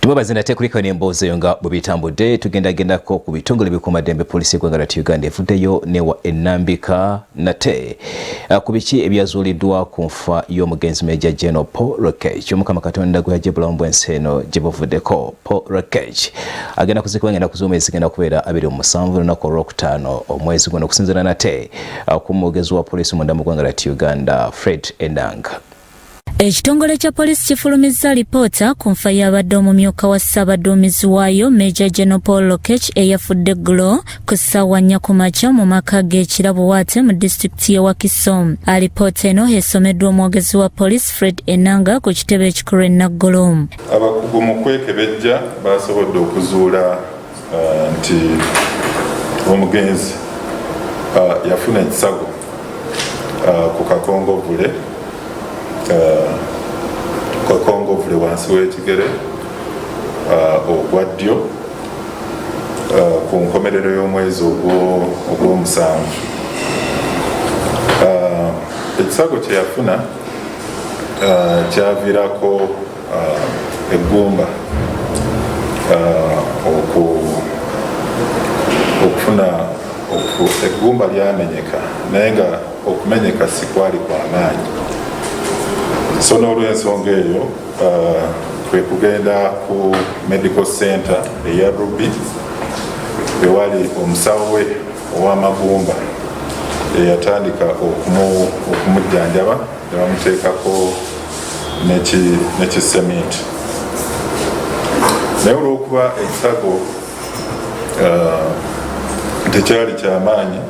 Tumubaze nate kuliko n'emboozi eyo nga bwe bitambudde tugendagendako ku bitongole bikuumaddembe poliisi y'eggwanga lyattu Uganda evuddeyo newa ennambika nate ku biki ebyazuuliddwa ku nfa y'omugenzi Major General Paul Lokech omukama Katonda gwe yaggye bulamu bw'ensi eno gye buvuddeko. Paul Lokech agenda kuziikibwa ngenda kuzuuma ezigenda kubeera 27 lunaku olwokutaano omwezi guno okusinziira nate ku mwogezi wa poliisi munda mu ggwanga lyattu Uganda Fred Enanga. Ekitongole kya poliisi kifulumizza lipoota ku nfa y'abadde omumyuka wa ssaabaduumizi waayo Major General Paul Lokech eyafudde eggulo ku ssaawa 4 kumakya mu maka g'Ekirabuwaate mu disitulikiti y'e Wakiso. Alipoota eno esomeddwa omwogezi wa poliisi Fred Enanga ku kitebe ekikulu e Naggulu. Abakugu mu kwekebejja baasobodde okuzuula nti omugenzi yafuna ekisago ku kakongovule kakongovule wansi w'ekigere ogwa ddyo ku nkomerero y'omwezi ogw'omusanvu. Ekisago kye yafuna kyaviirako eggumba okufuna eggumba lyamenyeka naye nga okumenyeka si kwali kwa maanyi. So n'olw'ensonga eyo twe kugenda ku medical center eya Ruby ewali omusawo we ow'amagumba eyatandika okumujjanjaba ne bamuteekako n'ekisementi. Naye olw'okuba ekisago tekyali kyamaanyi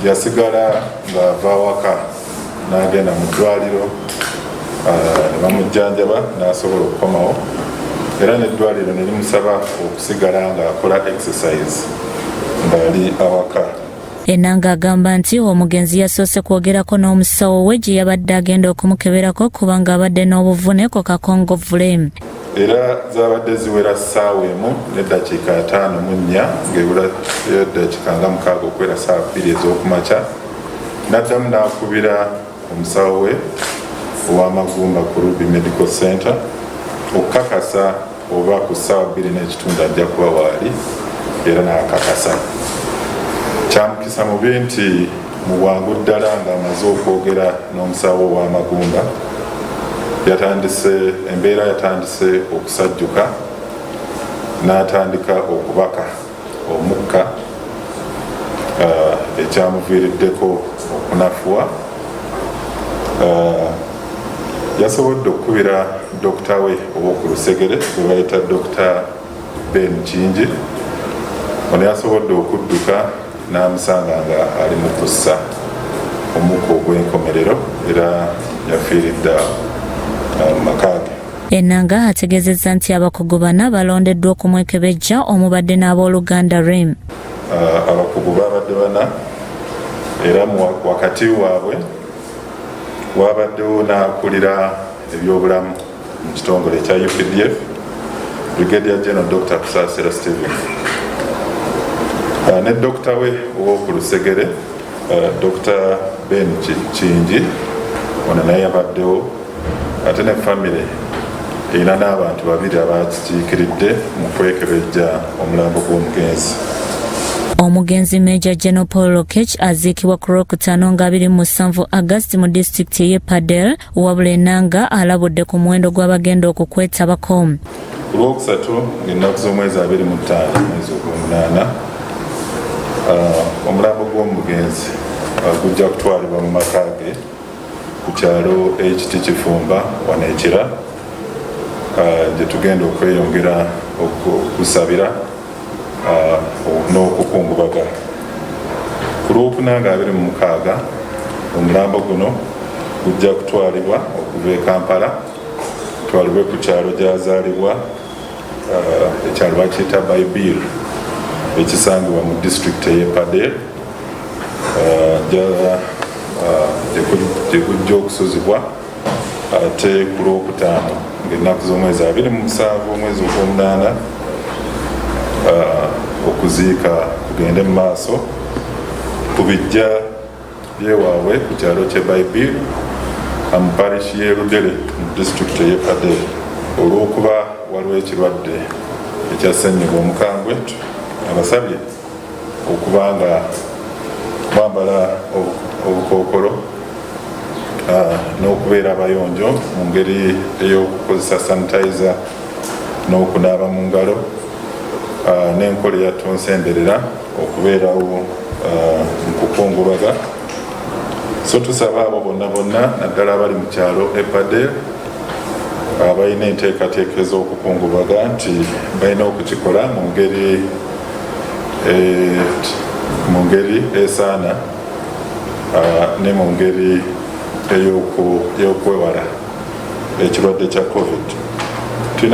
yasigala ng'ava waka n'agenda mu ddwaliro ne bamujjanjaba n'asobola okukomawo era n'eddwaliro ne limusaba okusigala ng'akola exercise ng'ali awaka. Enanga agamba nti omugenzi yasoose kwogerako n'omusawo we gye yabadde agenda okumukeberako kubanga abadde n'obuvune ku kakongovule. Era zaabadde ziwera ssaawa emu n'eddakiika 54 ng'ebula eddakiika nga 6 okwera ssaawa 2 ez'okumakya n'addamu n'akubira omusawo we ow'amagumba ku Ruby Medical Center okukakasa oba ku ssaawa 2:30 ajja kuba waali era n'akakasa. Kyamukisa mubi nti mu bwangu ddala ng'amaze okwogera n'omusawo ow'amagumba embeera yatandise okusajjuka n'atandika okubaka omukka ekyamuviiriddeko okunafuwa. Yasobodde okukubira dokita we ow'oku Lusegere gwe bayita Dr. Ben Kingi. Ono yasobodde okudduka n'amusanga nga ali mu kussa omukka ogw'enkomerero era yafiiridde mu maka ge. Enanga ategeezezza nti abakugu bana balondeddwa okumwekebejja omubadde n'abooluganda REM. Abakugu babadde bana era wakati waabwe wabaddewo n'akulira ebyobulamu mu kitongole ekya UPDF Brigadier General Dr. Kusasira Stephen ne dokita we ow'oku Lusegere Dr. Ben Kingi ono naye yabaddewo ate ne famire erina n'abantu babiri abakikiikiridde mu kwekebejja omulambo gw'omugenzi. Omugenzi Major General Paul Lokech aziikibwa ku Lwokutaano nga 27 August mu disitulikiti y'e Padel wabula Enanga alabudde ku muwendo gw'abagenda okukwetabako. Ku Lwokusatu ng'ennaku z'omwezi 25 mwezi ogw'omunaana omulambo gw'omugenzi gujja kutwalibwa mu maka ge ku kyalo HT Kifumba wano Ekira gye tugenda okweyongera okusabira n'okukungubaga. Ku Lwokuna nga 26 omulambo guno gujja kutwalibwa okuva e Kampala twalibwe ku kyalo gy'azaalibwa ekyalo bakiyita Baibil ekisangibwa mu disitulikiti ey'e Padel gye gujja okusuzibwa ate ku Lwokutaano ng'ennaku z'omwezi 27 omwezi ogw'omunaana okuziika kugende mu maaso ku bijja byewaabwe ku kyalo ky'e Baibil mu parish y'e Rudere mu disitulikiti ey'e Padel olw'okuba waliwo ekirwadde ekya ssennyiga omukambwe abasabye okuba nga bambala obukookolo n'okubeera abayonjo mu ngeri ey'okukozesa sanitizer n'okunaaba mu ngalo n'enkola eyatonsemberera okubeerawo mu kukungubaga. So tusaba abo bonna naddala abali mu kyalo Epadel abalina enteekateeka ez'okukungubaga nti balina okukikola mu ngeri esaana ne mu ngeri ey'okwewala ekirwadde kya COVID.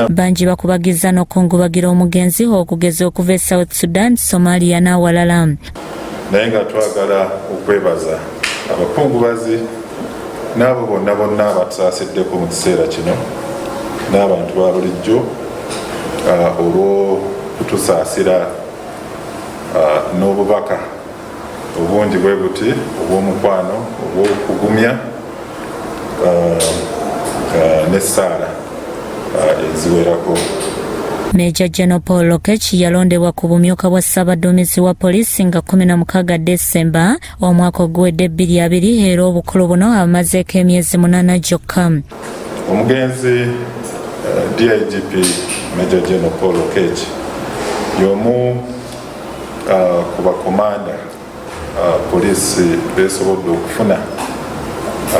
Bangi bakubagiza n'okungubagira omugenzi okugeza okuva e South Sudan, Somalia n'awalala. Naye nga twagala okwebaza abakungubazi n'abo bonna abatusaasiddeku mu kiseera kino n'abantu ba bulijjo olw'okutusaasira n'obubaka obungi bwe buti obw'omukwano obw'okugumya n'essaala eziwerako. Major General Paul Lokech yalondebwa ku bumyuka bwa Ssaabaduumizi wa poliisi nga 16 Desemba omwaka oguwedde 2020 era obukulu buno amazeeko emyezi 8 gyokka. Omugenzi DIGP Major General Paul Lokech y'omu ku bakomanda poliisi beesobodde okufuna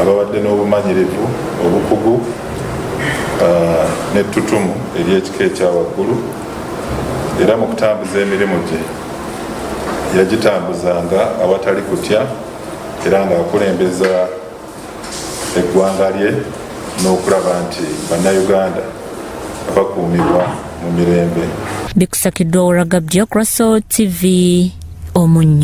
ababadde n'obumanyirivu obukugu n'ettutumu ery'ekika ekya waggulu, era mu kutambuza emirimu gye yagitambuzanga awatali kutya era ng'akulembeza eggwanga lye n'okulaba nti bannayuganda bakuumibwa mu mirembe. Bikusakiddwa Olagabjo, Crosso TV, Omunnyo.